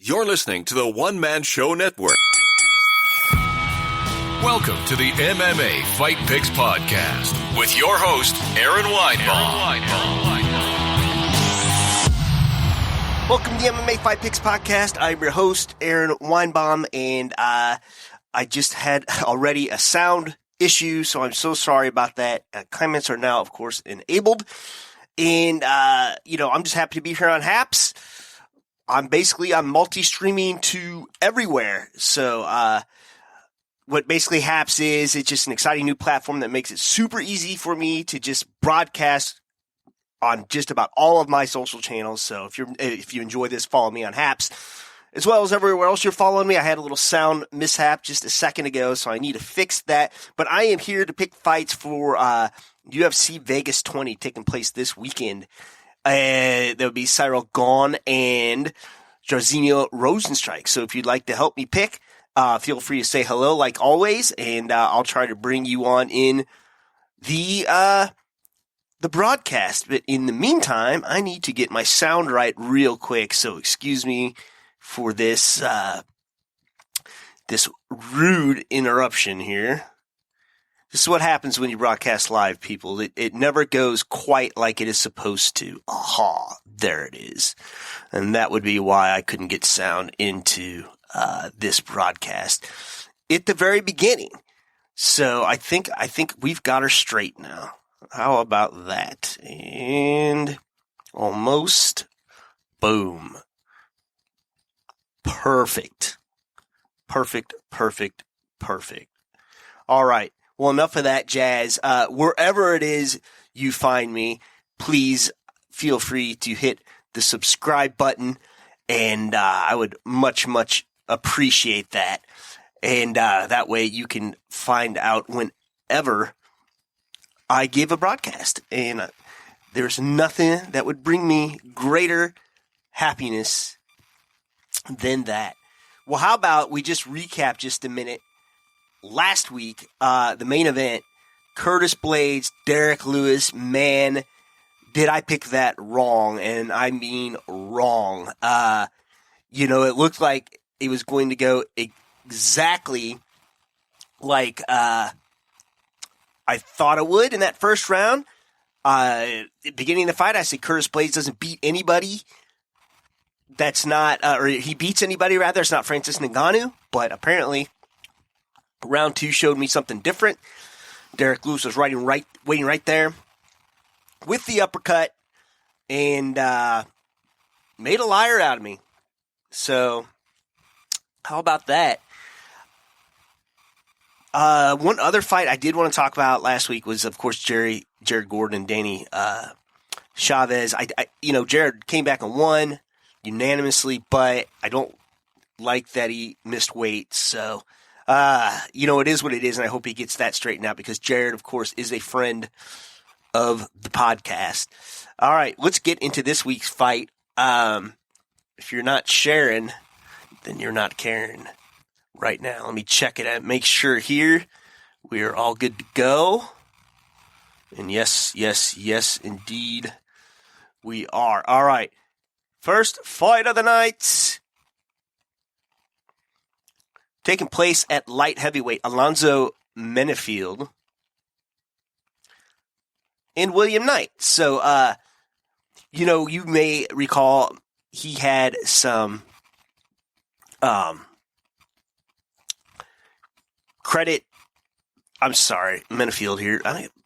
You're listening to the One Man Show Network. Welcome to the MMA Fight Picks Podcast with your host, Aaron Weinbaum. Welcome to the MMA Fight Picks Podcast. I'm your host, Aaron Weinbaum, and I just had already a sound issue, so I'm so sorry about that. Comments are now, of course, enabled, and I'm just happy to be here on Haps. I'm multi-streaming to everywhere. So what basically Haps is, it's just an exciting new platform that makes it super easy for me to just broadcast on just about all of my social channels. So if you enjoy this, follow me on Haps, as well as everywhere else you're following me. I had a little sound mishap just a second ago, so I need to fix that. But I am here to pick fights for UFC Vegas 20 taking place this weekend. That would be Ciryl Gane and Jairzinho Rozenstruik. So if you'd like to help me pick, feel free to say hello like always, and I'll try to bring you on in the broadcast. But in the meantime, I need to get my sound right real quick. So excuse me for this rude interruption here. This is what happens when you broadcast live, people. It never goes quite like it is supposed to. Aha, there it is. And that would be why I couldn't get sound into this broadcast at the very beginning. So I think we've got her straight now. How about that? And almost. Boom. Perfect. All right. Well, enough of that jazz. Wherever it is you find me, please feel free to hit the subscribe button, and I would much appreciate that. And that way you can find out whenever I give a broadcast. And there's nothing that would bring me greater happiness than that. Well, how about we just recap just a minute. Last week, the main event, Curtis Blaydes, Derek Lewis, man, did I pick that wrong? And I mean wrong. It looked like it was going to go exactly like I thought it would in that first round. Beginning of the fight, I said Curtis Blaydes doesn't beat anybody. That's not, or he beats anybody rather. It's not Francis Ngannou, but apparently round two showed me something different. Derek Lewis was waiting right there with the uppercut and made a liar out of me. So how about that? One other fight I did want to talk about last week was, of course, Jared Gordon and Danny Chavez. Jared came back and won unanimously, but I don't like that he missed weight. So it is what it is, and I hope he gets that straightened out because Jared, of course, is a friend of the podcast. All right, let's get into this week's fight. If you're not sharing, then you're not caring right now. Let me check it out. Make sure here we are all good to go. And yes, indeed, we are. All right, first fight of the night. Taking place at light heavyweight, Alonzo Menifield and William Knight. So, you may recall he had some credit. I'm sorry, Menifield here.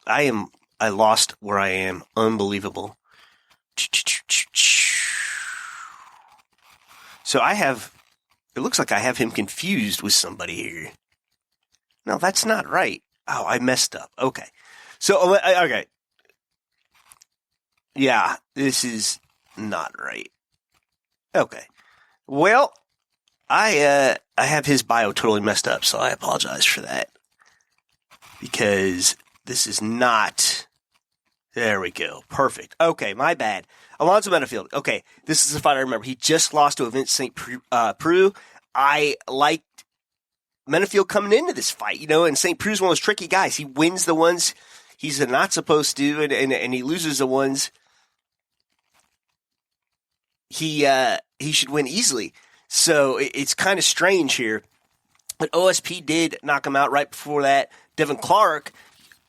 I lost where I am. Unbelievable. So it looks like I have him confused with somebody here. No, that's not right. Oh, I messed up. Okay. So, okay. Yeah, this is not right. Okay. Well, I have his bio totally messed up, so I apologize for that. Because this is not... There we go. Perfect. Okay, my bad. Alonzo Menifield. Okay, this is the fight I remember. He just lost to Vince St. Preux. I liked Menifield coming into this fight, and St. Preux's one of those tricky guys. He wins the ones he's not supposed to, and he loses the ones he should win easily. So it's kind of strange here. But OSP did knock him out right before that. Devin Clark,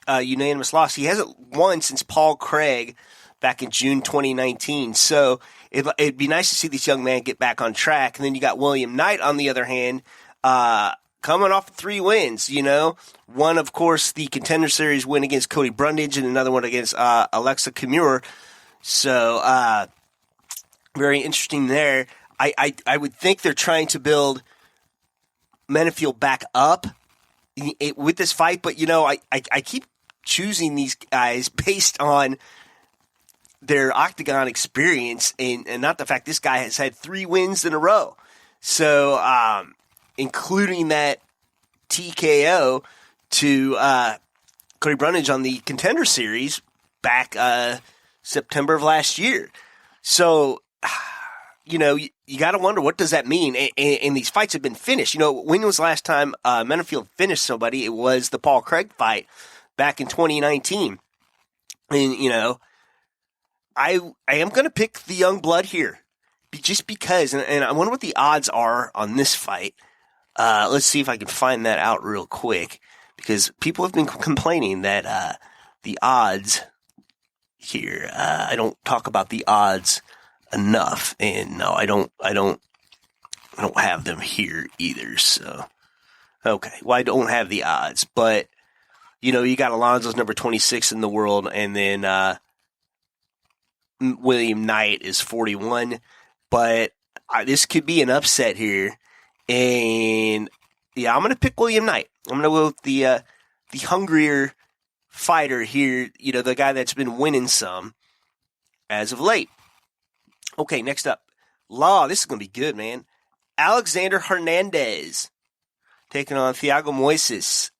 unanimous loss. He hasn't won since Paul Craig back in June 2019. So it'd be nice to see this young man get back on track. And then you got William Knight, on the other hand, coming off 3 wins, One, of course, the Contender Series win against Cody Brundage, and another one against Alexa Kimura. So very interesting there. I would think they're trying to build Menafield back up with this fight, but I keep choosing these guys based on their octagon experience and not the fact this guy has had 3 wins in a row. So, including that TKO to Cody Brundage on the Contender Series back September of last year. So, you got to wonder, what does that mean? And these fights have been finished. When was the last time Menafield finished somebody? It was the Paul Craig fight back in 2019. And, I am going to pick the young blood here just because, and I wonder what the odds are on this fight. Let's see if I can find that out real quick, because people have been complaining that the odds here, I don't talk about the odds enough, and no, I don't have them here either. So, okay, well, I don't have the odds, but you got Alonzo's number 26 in the world, and then William Knight is 41, but this could be an upset here, and yeah, I'm going to pick William Knight. I'm going to go with the hungrier fighter here, the guy that's been winning some as of late. Okay, next up, this is going to be good, man. Alexander Hernandez taking on Thiago Moises.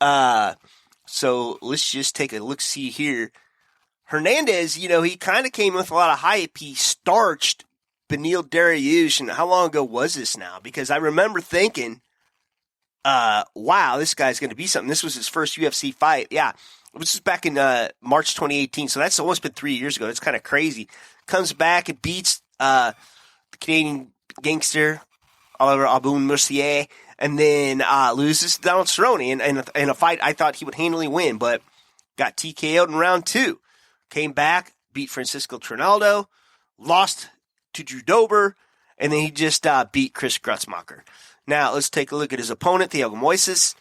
So let's just take a look-see here. Hernandez, he kind of came with a lot of hype. He starched Beneil Dariush, and how long ago was this now? Because I remember thinking, wow, this guy's going to be something. This was his first UFC fight. Yeah, this was back in March 2018, so that's almost been 3 years ago. That's kind of crazy. Comes back and beats the Canadian gangster, Oliver Aubin-Mercier, and then loses to Donald Cerrone in a fight I thought he would handily win, but got TKO'd in round 2. Came back, beat Francisco Trinaldo, lost to Drew Dober, and then he just beat Chris Grutzmacher. Now, let's take a look at his opponent, Thiago Moises.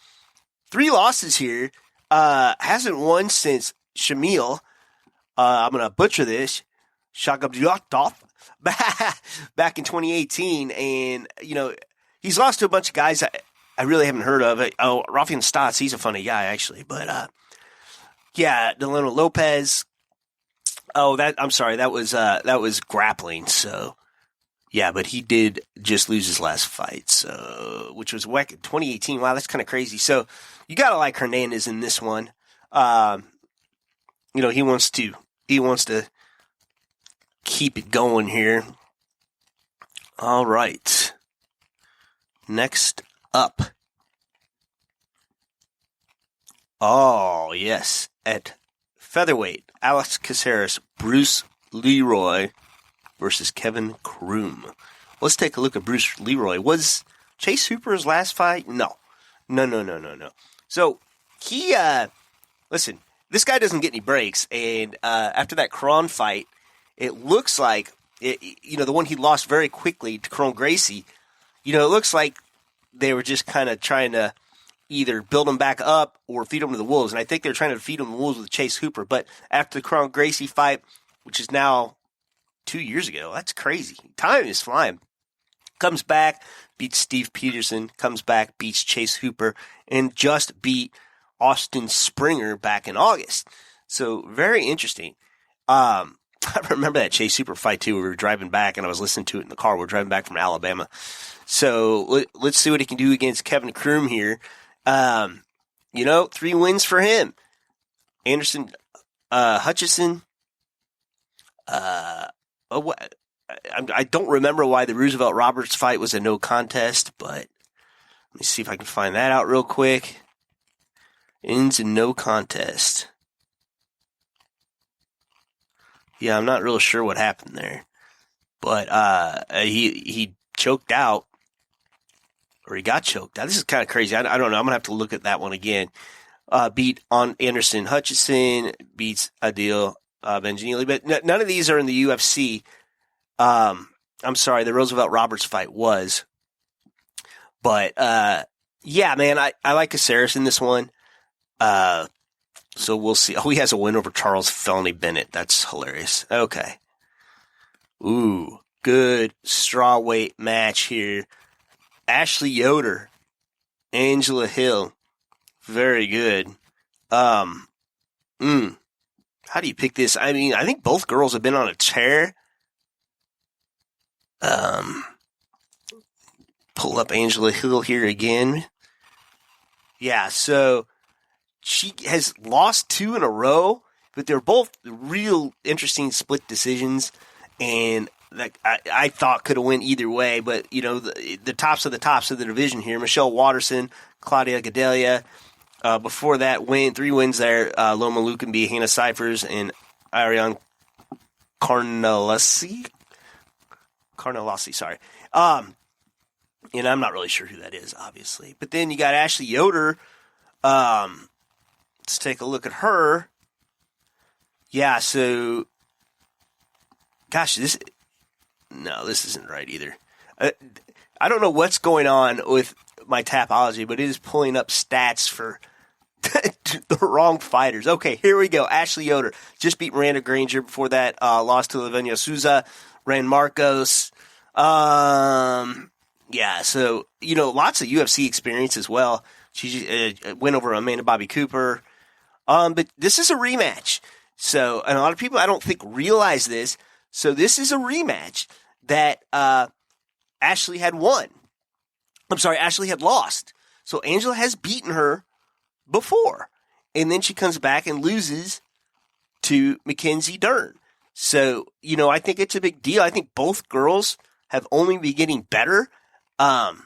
3 losses here. Hasn't won since Shamil. I'm going to butcher this. Shagabdiotov back in 2018. And, he's lost to a bunch of guys I really haven't heard of. Rafael Stotts, he's a funny guy, actually. But, yeah, Delano Lopez. I'm sorry. That was grappling. So, yeah, but he did just lose his last fight. So, which was 2018. Wow, that's kind of crazy. So, you gotta like Hernandez in this one. He wants to keep it going here. All right. Next up. Oh, yes. At featherweight, Alex Caceres, Bruce Leroy versus Kevin Kroom. Let's take a look at Bruce Leroy. Was Chase Hooper's last fight? No. So, he, listen, this guy doesn't get any breaks, and after that Kron fight, it looks like, the one he lost very quickly to Kron Gracie, it looks like they were just kind of trying to either build him back up or feed him to the wolves. And I think they're trying to feed him to the wolves with Chase Hooper. But after the Kron Gracie fight, which is now 2 years ago, that's crazy. Time is flying. Comes back, beats Steve Peterson, comes back, beats Chase Hooper, and just beat Austin Springer back in August. So very interesting. I remember that Chase Hooper fight too. We were driving back, and I was listening to it in the car. We're driving back from Alabama. So let's see what he can do against Kevin Kroom here. 3 wins for him. Anderson Hutchison. I don't remember why the Roosevelt Roberts fight was a no contest, but let me see if I can find that out real quick. Ends in no contest. Yeah, I'm not real sure what happened there, but he choked out or he got choked. Now, this is kind of crazy. I don't know. I'm going to have to look at that one again. Beat on Anderson Hutchinson, beats Adil Benjinili. But none of these are in the UFC. I'm sorry, the Roosevelt Roberts fight was. But, yeah, man, I like Caceres in this one. So we'll see. Oh, he has a win over Charles Felony Bennett. That's hilarious. Okay. Ooh, good strawweight match here. Ashley Yoder, Angela Hill. Very good. How do you pick this? I mean, I think both girls have been on a tear. Pull up Angela Hill here again. Yeah, so she has lost 2 in a row, but they're both real interesting split decisions, and that I thought could have went either way. But the tops of the division here: Michelle Watterson, Claudia Gadelha. Before that, 3 wins there: Loma Lukenby, Hannah Cyphers, and Ariane Carnelossi. Sorry. And I'm not really sure who that is, obviously. But then you got Ashley Yoder. Let's take a look at her. Yeah, so, gosh, this isn't right either. I don't know what's going on with my Tapology, but it is pulling up stats for the wrong fighters. Okay, here we go. Ashley Yoder just beat Miranda Granger. Before that, lost to Lavinia Souza, Ran Marcos. Yeah, so, lots of UFC experience as well. She went over Amanda Bobby Cooper. But this is a rematch. So, and a lot of people, I don't think, realize this. So this is a rematch that Ashley had won. I'm sorry, Ashley had lost. So Angela has beaten her before. And then she comes back and loses to Mackenzie Dern. So, I think it's a big deal. I think both girls have only been getting better. And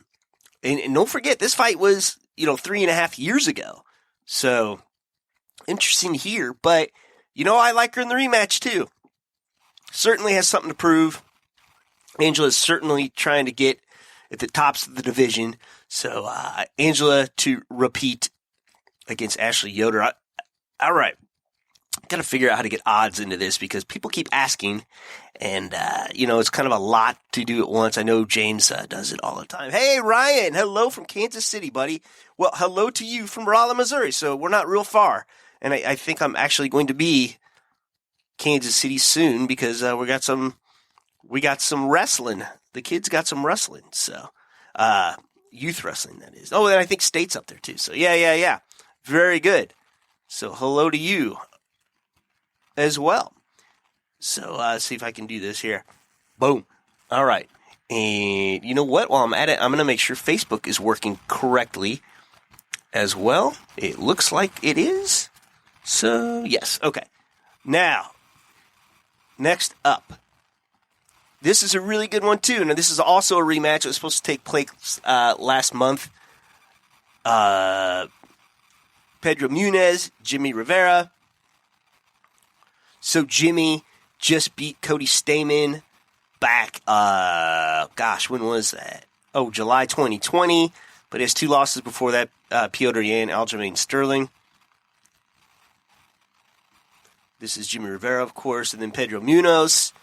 don't forget, this fight was, 3.5 years ago. So, interesting here. But, I like her in the rematch, too. Certainly has something to prove. Angela is certainly trying to get at the tops of the division. So, Angela to repeat against Ashley Yoder. All right. Got to figure out how to get odds into this because people keep asking. And, it's kind of a lot to do at once. I know James does it all the time. Hey, Ryan. Hello from Kansas City, buddy. Well, hello to you from Rolla, Missouri. So we're not real far. And I think I'm actually going to be Kansas City soon because we got some wrestling. The kids got some wrestling. So, youth wrestling, that is. Oh, and I think State's up there too. So, yeah. Very good. So, hello to you as well. So, see if I can do this here. Boom. All right. And you know what? While I'm at it, I'm going to make sure Facebook is working correctly as well. It looks like it is. So, yes. Okay. Now, next up. This is a really good one, too. Now, this is also a rematch. It was supposed to take place last month. Pedro Munez, Jimmy Rivera. So, Jimmy just beat Cody Stamann back, when was that? Oh, July 2020. But he has 2 losses before that, Piotr Yan, Aljamain Sterling. This is Jimmy Rivera, of course, and then Pedro Munoz.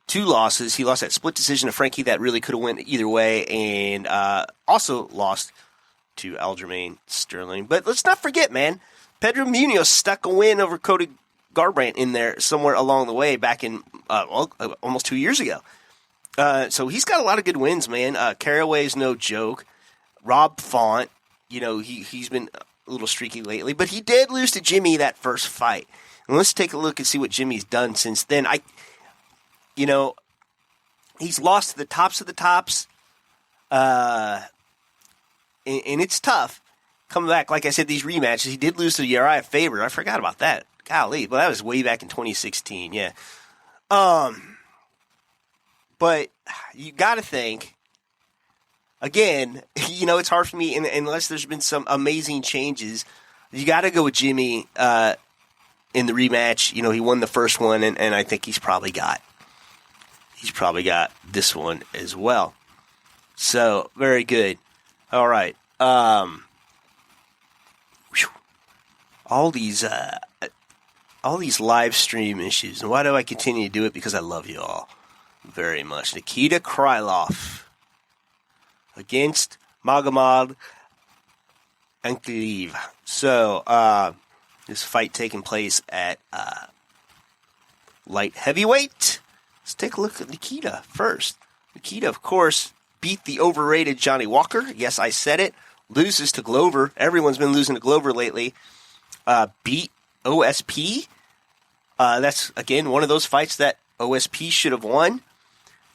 2 losses. He lost that split decision to Frankie that really could have went either way, and also lost to Aljamain Sterling. But let's not forget, man, Pedro Munoz stuck a win over Cody Garbrandt in there somewhere along the way back in almost 2 years ago. So he's got a lot of good wins, man. Caraway is no joke. Rob Font, he's been a little streaky lately, but he did lose to Jimmy that first fight. And let's take a look and see what Jimmy's done since then. He's lost to the tops of the tops, and it's tough coming back. Like I said, these rematches, he did lose to Uriah Faber. I forgot about that. Golly, well, that was way back in 2016, yeah. But you got to think, again, it's hard for me, unless there's been some amazing changes, you got to go with Jimmy in the rematch. He won the first one, and I think he's probably got this one as well. So, very good. All right. All these live stream issues. And why do I continue to do it? Because I love you all very much. Nikita Krylov against Magomed Ankalaev. So, this fight taking place at light heavyweight. Let's take a look at Nikita first. Nikita, of course, beat the overrated Johnny Walker. Yes, I said it. Loses to Glover. Everyone's been losing to Glover lately. Beat OSP. That's, again, one of those fights that OSP should have won.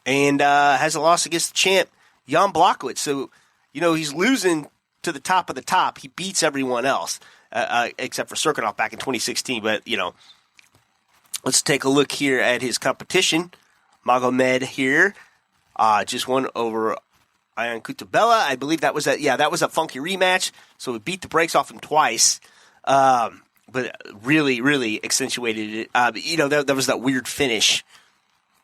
And has a loss against the champ, Jan Blachowicz. So, he's losing to the top of the top. He beats everyone else, except for Serkinov back in 2016. But, let's take a look here at his competition. Magomed here just won over Ion Kutabella. I believe that was a funky rematch. So we beat the brakes off him twice. But really, really accentuated it. There was that weird finish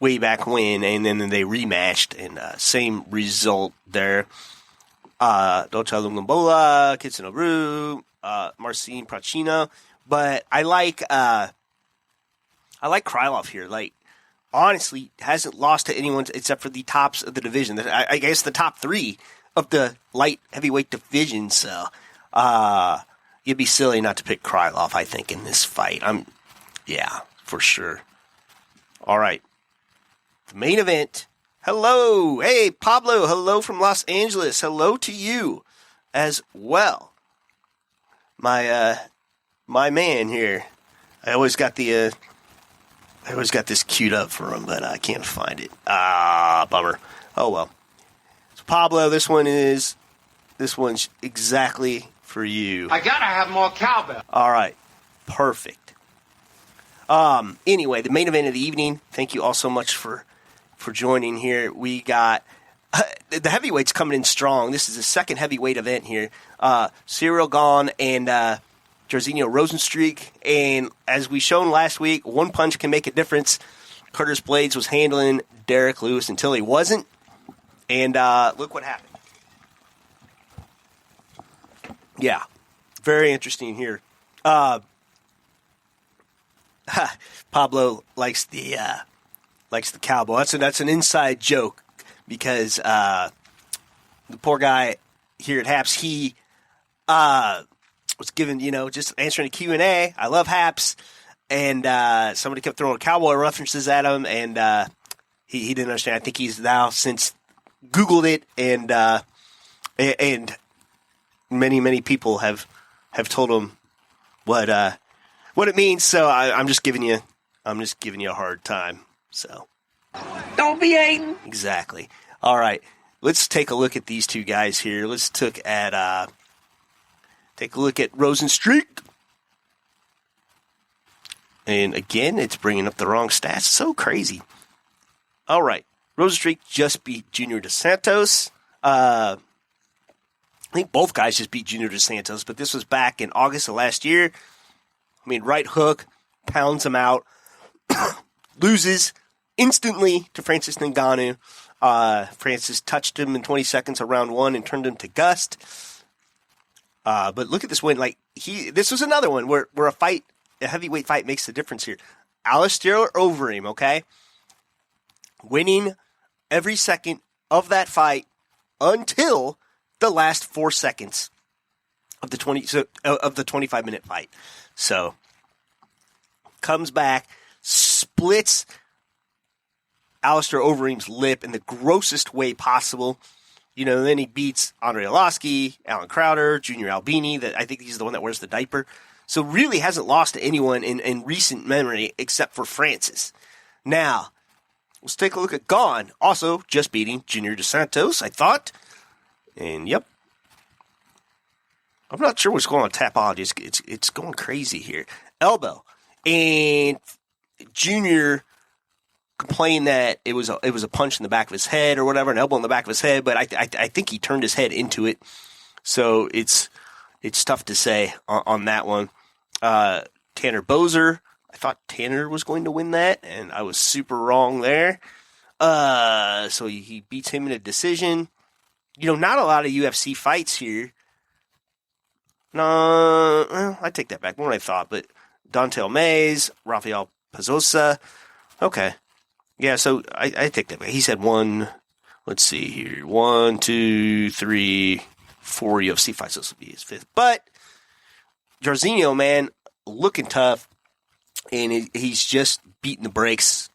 way back when, and then they rematched, and same result there. Dolce Lungambola, Kitsune Marcin Prachino. But I like Krylov here. Honestly, hasn't lost to anyone except for the tops of the division. I guess the top three of the light heavyweight division. So, you'd be silly not to pick Krylov, I think, in this fight. Yeah, for sure. All right. The main event. Hello. Hey, Pablo. Hello from Los Angeles. Hello to you as well. My man here. I always got this queued up for him, but I can't find it. Bummer. Oh, well. So, Pablo, this one's exactly for you. I gotta have more cowbell. All right. Perfect. Anyway, the main event of the evening. Thank you all so much for joining here. We got the heavyweights coming in strong. This is the second heavyweight event here. Ciryl Gane and Jairzinho Rozenstruik. And as we shown last week, one punch can make a difference. Curtis Blades was handling Derek Lewis until he wasn't. And look what happened. Yeah, very interesting here. Pablo likes the cowboy. That's an inside joke because the poor guy here at Haps, he was given, just answering a Q&A. I love Haps, and somebody kept throwing cowboy references at him, and he didn't understand. I think he's now since Googled it, and many people have told him what it means. So I'm just giving you a hard time. So Don't be hating. Exactly. All right, let's take a look at these two guys here. Let's take a look at Rozenstruik. And again, it's bringing up the wrong stats. So crazy. All right, Rozenstruik just beat Junior Dos Santos. I think both guys just beat Junior Dos Santos, but this was back in August of last year. I mean, right hook, pounds him out, loses instantly to Francis Ngannou. Francis touched him in 20 seconds of round one and turned him to Gust. But look at this win. This was another one where a heavyweight fight makes the difference here. Alistair Overeem, okay? Winning every second of that fight until the last 4 seconds of the 25-minute fight. So, comes back, splits Alistair Overeem's lip in the grossest way possible. Then he beats Andre Arlovski, Alan Crowder, Junior Albini. I think he's the one that wears the diaper. So really hasn't lost to anyone in recent memory except for Francis. Now, let's take a look at Gane. Also just beating Junior Dos Santos, I thought. And yep. I'm not sure what's going on with Tapology. It's going crazy here. Elbow. And Junior complained that it was a punch in the back of his head or whatever, an elbow in the back of his head, but I think he turned his head into it. So it's tough to say on that one. Tanner Boser, I thought Tanner was going to win that, and I was super wrong there. So he beats him in a decision. not a lot of UFC fights here. No, well, I take that back. More than I thought, but Dontel Mays, Rafael Pazosa. Okay. Yeah, so I take that back. He said let's see here. 1, 2, 3, 4 UFC fights. This will be his 5th. But Jairzinho, man, looking tough, and he's just beating the brakes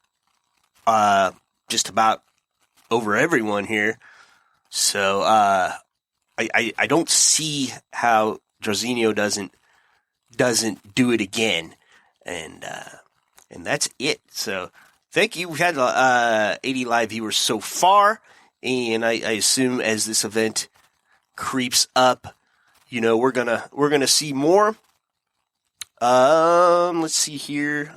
just about over everyone here. So I don't see how Jairzinho doesn't do it again, and that's it. So thank you. We've had 80 live viewers so far, and I assume as this event creeps up, we're gonna see more. Let's see here.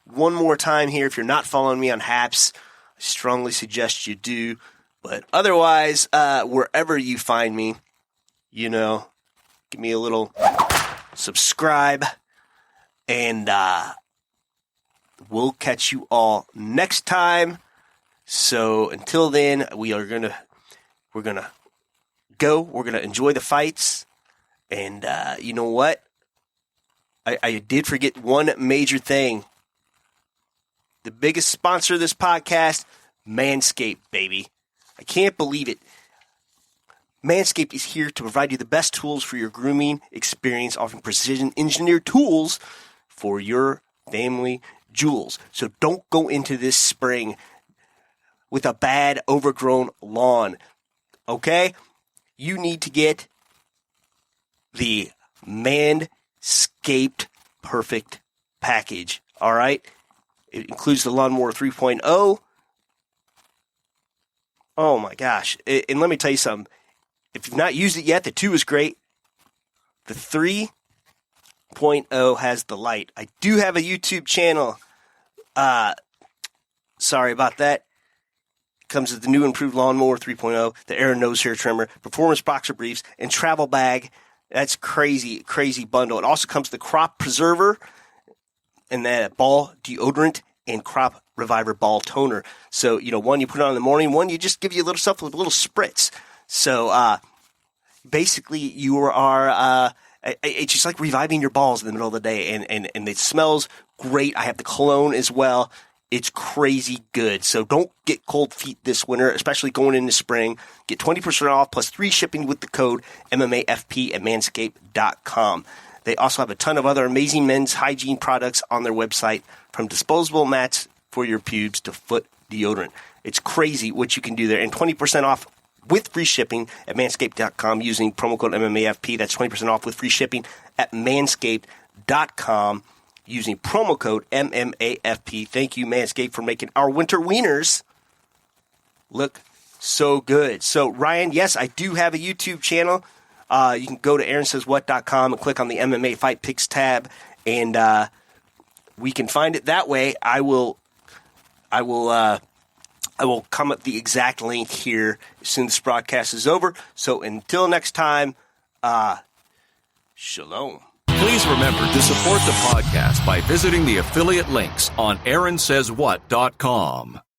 One more time here. If you're not following me on Haps, I strongly suggest you do. But otherwise, wherever you find me, give me a little subscribe, and we'll catch you all next time. So until then, we're gonna go. We're gonna enjoy the fights, and you know what? I did forget one major thing. The biggest sponsor of this podcast, Manscaped, baby. I can't believe it. Manscaped is here to provide you the best tools for your grooming experience, offering precision-engineered tools for your family jewels. So don't go into this spring with a bad, overgrown lawn, okay? You need to get the Manscaped Perfect Package, all right? It includes the Lawnmower 3.0. Oh, my gosh. And let me tell you something. If you've not used it yet, the 2 is great. The 3.0 has the light. I do have a YouTube channel. Sorry about that. It comes with the new improved Lawnmower 3.0, the Aaron Nose Hair Trimmer, Performance Boxer Briefs, and Travel Bag. That's crazy, crazy bundle. It also comes with the Crop Preserver and that Ball Deodorant and Crop Reviver Ball Toner. So, one you put on in the morning, one you just give you a little stuff with a little spritz. So, basically, you are, it's just like reviving your balls in the middle of the day, and it smells great. I have the cologne as well. It's crazy good. So don't get cold feet this winter, especially going into spring. Get 20% off plus 3 shipping with the code MMAFP at manscaped.com. They also have a ton of other amazing men's hygiene products on their website, from disposable mats for your pubes to foot deodorant. It's crazy what you can do there. And 20% off with free shipping at manscaped.com using promo code MMAFP. That's 20% off with free shipping at manscaped.com using promo code MMAFP. Thank you, Manscaped, for making our winter wieners look so good. So, Ryan, yes, I do have a YouTube channel. You can go to aaronsayswhat.com and click on the MMA Fight Picks tab, and we can find it that way. I will come up the exact link here as soon as this broadcast is over. So until next time, shalom. Please remember to support the podcast by visiting the affiliate links on aaronsayswhat.com.